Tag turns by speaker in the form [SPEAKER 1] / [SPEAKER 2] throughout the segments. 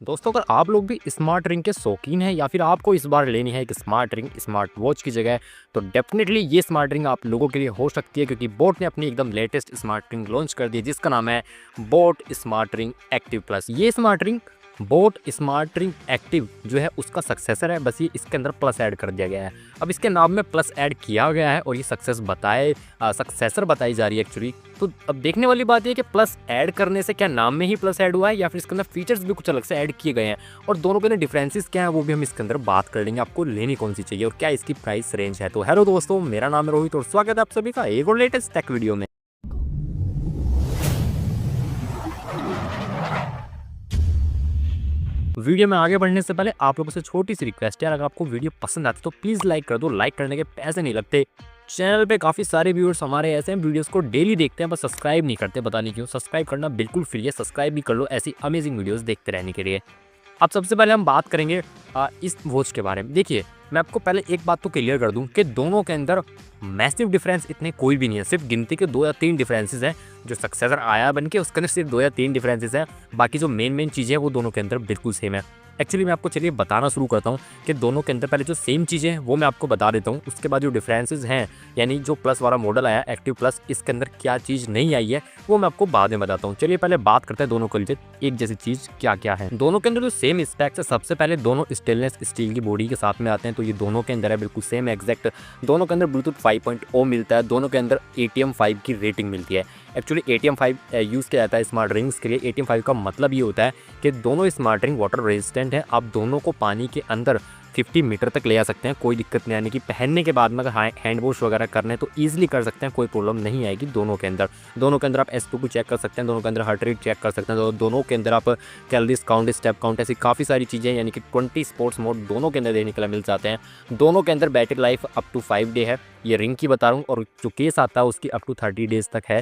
[SPEAKER 1] दोस्तों, अगर आप लोग भी स्मार्ट रिंग के शौकीन हैं या फिर आपको इस बार लेनी है एक स्मार्ट रिंग स्मार्ट वॉच की जगह, तो डेफिनेटली ये स्मार्ट रिंग आप लोगों के लिए हो सकती है, क्योंकि बोट ने अपनी एकदम लेटेस्ट स्मार्ट रिंग लॉन्च कर दी है जिसका नाम है boat smart ring active plus. ये smart ring boat smart ring active जो है उसका सक्सेसर है, बस ये इसके अंदर प्लस ऐड कर दिया गया है। अब इसके नाम में प्लस ऐड किया गया है और ये सक्सेसर बताई जा रही है एक्चुअली। तो अब देखने वाली बात ये कि प्लस ऐड करने से क्या नाम में ही प्लस ऐड हुआ है या फिर इसके अंदर फीचर्स भी कुछ अलग से ऐड किए गए हैं, और दोनों के अंदर डिफरेंसेस क्या है वो भी हम इसके अंदर बात कर लेंगे। आपको लेनी कौन सी चाहिए और क्या इसकी प्राइस रेंज है। तो हेलो दोस्तों, मेरा नाम है रोहित और स्वागत है आप सभी का एक और लेटेस्ट टेक वीडियो में। वीडियो में आगे बढ़ने से पहले आप लोगों से छोटी सी रिक्वेस्ट है, अगर आपको वीडियो पसंद आती है तो प्लीज़ लाइक कर दो। लाइक करने के पैसे नहीं लगते। चैनल पे काफ़ी सारे व्यूअर्स हमारे ऐसे हैं, वीडियोस को डेली देखते हैं बस सब्सक्राइब नहीं करते, पता नहीं क्यों। सब्सक्राइब करना बिल्कुल फ्री है, सब्सक्राइब भी कर लो ऐसी अमेजिंग वीडियोस देखते रहने के लिए। अब सबसे पहले हम बात करेंगे इस वॉच के बारे में। देखिए, मैं आपको पहले एक बात तो क्लियर कर दूं कि दोनों के अंदर मैसिव डिफरेंस इतने कोई भी नहीं है, सिर्फ गिनती के 2 या 3 डिफरेंसेस हैं। जो सक्सेसर आया बन के उसके अंदर सिर्फ 2 या 3 डिफरेंसेस हैं, बाकी जो मेन चीज़ें हैं वो दोनों के अंदर बिल्कुल सेम है। एक्चुअली मैं आपको चलिए बताना शुरू करता हूँ कि दोनों के अंदर पहले जो सेम चीज़ें हैं वो मैं आपको बता देता हूँ। उसके बाद जो डिफरेंसेस हैं, यानी जो प्लस वाला मॉडल आया एक्टिव प्लस, इसके अंदर क्या चीज़ नहीं आई है वो मैं आपको बाद में बताता हूँ। चलिए पहले बात करते हैं दोनों के लिए एक जैसी चीज़ क्या क्या है। दोनों के अंदर जो सेम स्पेक्स है, सबसे पहले दोनों स्टेनलेस स्टील की बॉडी के साथ में आते हैं, तो ये दोनों के अंदर है बिल्कुल सेम एग्जैक्ट। दोनों के अंदर ब्लूटूथ 5.0 मिलता है, दोनों के अंदर ATM5 की रेटिंग मिलती है। एक्चुअली ATM5 यूज़ किया जाता है स्मार्ट रिंग्स के लिए। ATM5 का मतलब ये होता है कि दोनों स्मार्ट रिंग वाटर रेजिस्टेंट है। आप दोनों को पानी के अंदर 50 मीटर तक ले आ सकते हैं, कोई दिक्कत नहीं आने की। पहनने के बाद में अगर हैंड वॉश वगैरह करने तो ईजिली कर सकते हैं, कोई प्रॉब्लम नहीं आएगी दोनों के अंदर। दोनों के अंदर आप S2 चेक कर सकते हैं, दोनों के अंदर हार्ट रेट चेक कर सकते हैं, दोनों के अंदर आप कैलोरीज काउंट, स्टेप काउंट, ऐसी काफ़ी सारी चीज़ें, यानी कि 20 स्पोर्ट्स मोड दोनों के अंदर देखने के लिए मिल जाते हैं। दोनों के अंदर battery life up to 5 day है, ये रिंग की बता रहा हूँ, और जो केस आता है उसकी अप टू 30 डेज तक है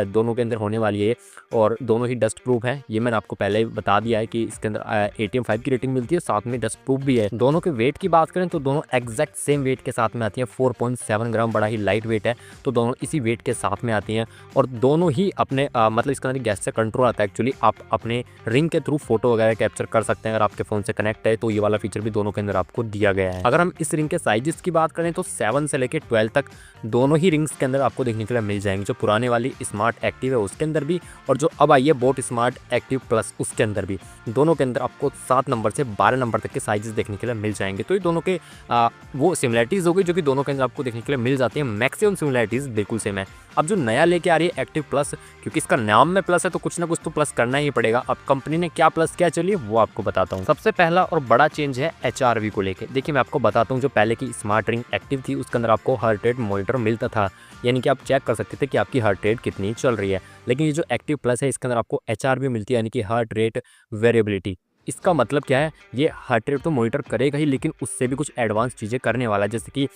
[SPEAKER 1] दोनों के अंदर होने वाली है। और दोनों ही डस्ट प्रूफ है, ये मैंने आपको पहले ही बता दिया है कि इसके अंदर ATM5 की रेटिंग मिलती है, साथ में डस्ट प्रूफ भी है। दोनों के वेट की बात करें तो दोनों एग्जैक्ट सेम वेट के साथ में आती हैं। 4.7 ग्राम, बड़ा ही लाइट वेट है, तो दोनों इसी वेट के साथ में आती हैं। और दोनों ही अपने मतलब इसके अंदर गैस से कंट्रोल आता है। एक्चुअली आप अपने रिंग के थ्रू फोटो वगैरह कैप्चर कर सकते हैं अगर आपके फ़ोन से कनेक्ट है, तो ये वाला फीचर भी दोनों के अंदर आपको दिया गया है। अगर हम इस रिंग के साइजेस की बात करें तो 7 से लेकर 12 तक दोनों ही रिंग्स के अंदर आपको देखने के लिए मिल जाएंगे। जो पुराने वाली स्मार्ट एक्टिव है उसके अंदर भी, और जो अब आई है बोट स्मार्ट एक्टिव प्लस उसके अंदर भी, दोनों के अंदर आपको 7 नंबर से 12 नंबर तक के साइजेस देखने के लिए मिल जाएंगे। तो ये दोनों के वो सिमिलरिटीज़ हो गई जो कि दोनों के अंदर आपको देखने के लिए मिल जाती है। मैक्सिमम सिमिलरिटीज़ बिल्कुल सेम है। अब जो नया लेके आ रही है एक्टिव प्लस, क्योंकि इसका नाम में प्लस है तो कुछ ना कुछ तो प्लस करना ही पड़ेगा। अब कंपनी ने क्या प्लस किया, चलिए वो आपको बताता हूँ। सबसे पहला और बड़ा चेंज है HRV को लेके। देखिए मैं आपको बताता हूँ, जो पहले की स्मार्ट रिंग एक्टिव थी उसके अंदर आपको हार्ट रेट मॉनिटर मिलता था, यानी कि आप चेक कर सकते थे कि आपकी हार्ट रेट कितनी चल रही है। लेकिन ये जो एक्टिव प्लस है इसके अंदर आपको HRV मिलती है, यानी कि हार्ट रेट वेरिएबिलिटी। इसका मतलब क्या है, ये हार्ट रेट तो मॉनिटर करेगा ही, लेकिन उससे भी कुछ एडवांस चीज़ें करने वाला है, जैसे कि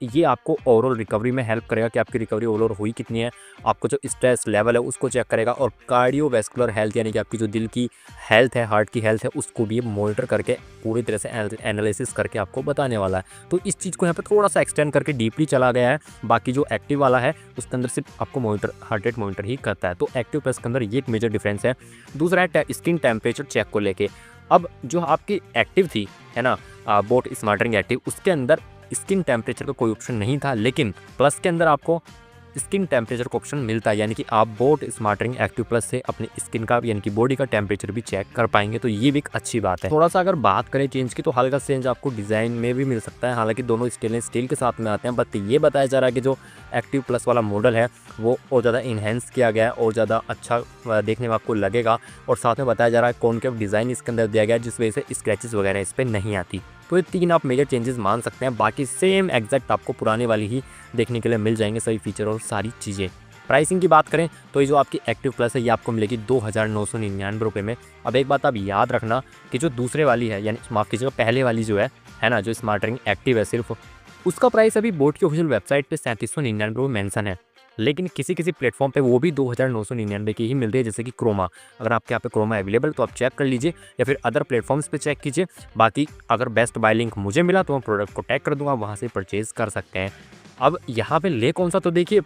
[SPEAKER 1] ये आपको ओवरऑल रिकवरी में हेल्प करेगा कि आपकी रिकवरी ओवरऑल हुई कितनी है। आपको जो स्ट्रेस लेवल है उसको चेक करेगा, और कार्डियोवैस्कुलर हेल्थ, यानी कि आपकी जो दिल की हेल्थ है, हार्ट की हेल्थ है, उसको भी मॉनिटर करके पूरी तरह से एनालिसिस करके आपको बताने वाला है। तो इस चीज़ को यहाँ पर थोड़ा सा एक्सटेंड करके डीपली चला गया है। बाकी जो एक्टिव वाला है उसके अंदर सिर्फ आपको मॉनिटर, हार्ट रेट मॉनिटर ही करता है। तो एक्टिव प्लस के अंदर ये एक मेजर डिफरेंस है। दूसरा है स्किन टेम्परेचर चेक को लेके। अब जो आपकी एक्टिव थी है ना, बोट स्मार्ट रिंग एक्टिव, उसके अंदर स्किन टेम्परेचर का कोई ऑप्शन नहीं था, लेकिन प्लस के अंदर आपको स्किन टेम्परेचर का ऑप्शन मिलता है, यानी कि आप boat smart ring active plus से अपनी स्किन का, यानी कि बॉडी का टेम्परेचर भी चेक कर पाएंगे। तो ये भी एक अच्छी बात है। थोड़ा सा अगर बात करें चेंज की, तो हल्का चेंज आपको डिज़ाइन में भी मिल सकता है, हालांकि दोनों स्टेनलेस स्टील के साथ में आते हैं। बट ये बताया जा रहा है कि जो एक्टिव प्लस वाला मॉडल है वो और ज़्यादा इन्हेंस किया गया है और ज़्यादा अच्छा देखने में आपको लगेगा, और साथ में बताया जा रहा है कॉनकेव डिज़ाइन इसके अंदर दिया गया है, जिस वजह से स्क्रैचेस वगैरह इस पर नहीं आती। तो ये 3 आप मेजर चेंजेस मान सकते हैं, बाकी सेम एग्जैक्ट आपको पुराने वाली ही देखने के लिए मिल जाएंगे, सभी फीचर और सारी चीज़ें। प्राइसिंग की बात करें तो ये जो आपकी एक्टिव प्लस है ये आपको मिलेगी 2,999 रुपये में। अब एक बात आप याद रखना कि जो दूसरे वाली है, यानी माफ़ कीजिएगा पहले वाली जो है ना, जो स्मार्ट रिंग एक्टिव है सिर्फ, उसका प्राइस अभी बोट की ऑफिशियल वेबसाइट पे 3799 रुपये मेंशन है, लेकिन किसी किसी प्लेटफॉर्म पे वो भी 2,999 की ही मिलती है, जैसे कि क्रोमा। अगर आपके यहाँ पे क्रोमा अवेलेबल तो आप चेक कर लीजिए, या फिर अदर प्लेटफॉर्म्स पे चेक कीजिए। बाकी अगर बेस्ट बाय लिंक मुझे मिला तो मैं प्रोडक्ट को टैग कर दूंगा, वहाँ से परचेज़ कर सकते हैं। अब यहाँ पे ले कौन सा, तो देखिए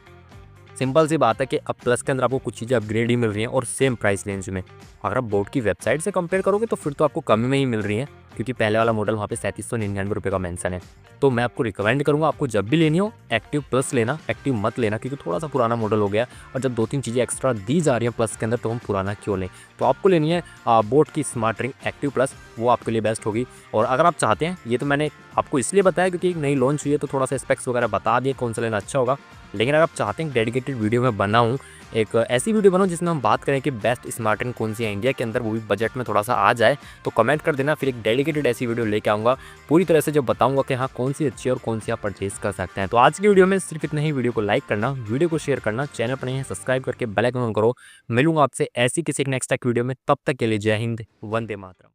[SPEAKER 1] सिंपल सी बात है कि अब प्लस के अंदर आपको कुछ चीज़ें अपग्रेड ही मिल रही हैं और सेम प्राइस रेंज में। अगर आप बोट की वेबसाइट से कंपेयर करोगे तो फिर तो आपको कम में ही मिल रही हैं, क्योंकि पहले वाला मॉडल वहाँ पे 3799 का मेंशन है। तो मैं आपको रिकमेंड करूँगा, आपको जब भी लेनी हो एक्टिव प्लस लेना, एक्टिव मत लेना, क्योंकि थोड़ा सा पुराना मॉडल हो गया और जब 2-3 चीज़ें एक्स्ट्रा दी जा रही हैं प्लस के अंदर तो हम पुराना क्यों लें। तो आपको लेनी है बोट की स्मार्ट रिंग एक्टिव प्लस, वो आपके लिए बेस्ट होगी। और अगर आप चाहते हैं, ये तो मैंने आपको इसलिए बताया क्योंकि एक नई लॉन्च हुई है तो थोड़ा सा स्पेक्स वगैरह बता दिए कौन सा लेना अच्छा होगा। लेकिन अगर आप चाहते हैं डेडिकेटेड वीडियो में बनाऊँ, एक ऐसी वीडियो बनाऊँ जिसमें हम बात करें कि बेस्ट स्मार्ट रिंग कौन सी है इंडिया के अंदर, वो भी बजट में थोड़ा सा आ जाए, तो कमेंट कर देना, फिर एक डेडिकेटेड ऐसी वीडियो लेके आऊँगा पूरी तरह से, जो बताऊँगा कि हाँ कौन सी अच्छी है और कौन सी आप परचेज कर सकते हैं। तो आज की वीडियो में सिर्फ इतना ही। वीडियो को लाइक करना, वीडियो को शेयर करना, चैनल पर नहीं है सब्सक्राइब करके बेल आइकन ऑन करो। मिलूंगा आपसे ऐसी किसी नेक्स्ट वीडियो में, तब तक के लिए जय हिंद, वंदे मातरम।